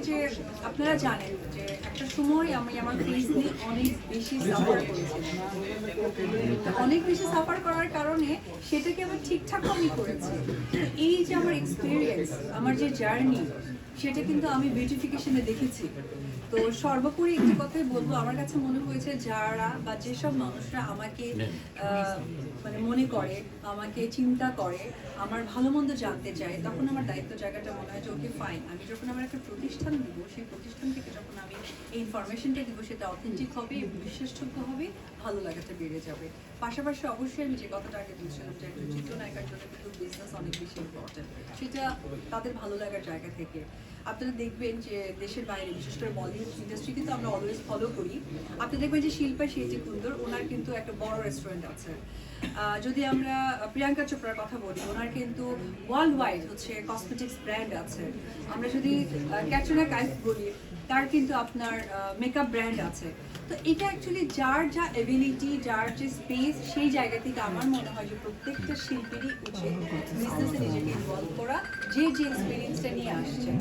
যে আপনারা জানেন যে একটা সময় আমি আমার ফেস নিয়ে অনেক বেশি সাফার করেছিলাম। অনেক বেশি সাফার করার কারণে সেটাকে আবার ঠিকঠাক আমি করেছি। এই যে আমার এক্সপিরিয়েন্স, আমার যে জার্নি, সেটা কিন্তু আমি বিউটিফিকেশনে দেখেছি। তো সর্বোপরি একটি কথাই বলবো, আমার কাছে মনে হয়েছে যারা বা যেসব মানুষরা আমাকে মানে মনে করে, আমাকে চিন্তা করে, আমার ভালো মন্দ জানতে চায়, তখন আমার দায়িত্ব জায়গাটা মনে হয় যে ওকে ফাইন, আমি যখন আমার একটা প্রতিষ্ঠান দিব, সেই প্রতিষ্ঠান থেকে যখন আমি এই ইনফরমেশনটা দিব, সেটা অথেন্টিক হবে, বিশ্বাসযোগ্য হবে, ভালো লাগাটা বেড়ে যাবে। পাশাপাশি অবশ্যই আমি যে কথাটা আগে বলছিলাম যে একজন চিত্রনায়িকার জন্য কিন্তু বিজনেস অনেক বেশি ইম্পর্টেন্ট, সেটা তাদের ভালো লাগার জায়গা থেকে। আপনারা দেখবেন যে দেশের বাইরে, বিশেষ করে বলিউড ইন্ডাস্ট্রি কিন্তু আমরা অলওয়েজ ফলো করি। আপনি দেখবেন যে শিল্পা শেঠি কুন্দর, ওনার কিন্তু একটা বড় রেস্টুরেন্ট আছে। যদি আমরা প্রিয়াঙ্কা চোপড়ার কথা বলি, ওনার কিন্তু ওয়ার্ল্ড ওয়াইড হচ্ছে কসমেটিক্স ব্র্যান্ড আছে। আমরা যদি ক্যাটরিনা কাইফ বলি, তার কিন্তু আপনার মেকআপ ব্র্যান্ড আছে। তো এটা অ্যাকচুয়ালি যার যা এবিলিটি, যার যে স্পেস, সেই জায়গা থেকে আমার মনে হয় যে প্রত্যেকটা শিল্পীরই উচিত বিজনেসে নিজেকে ইনভলভ করা, যে যে এক্সপিরিয়েন্সটা নিয়ে আসছে।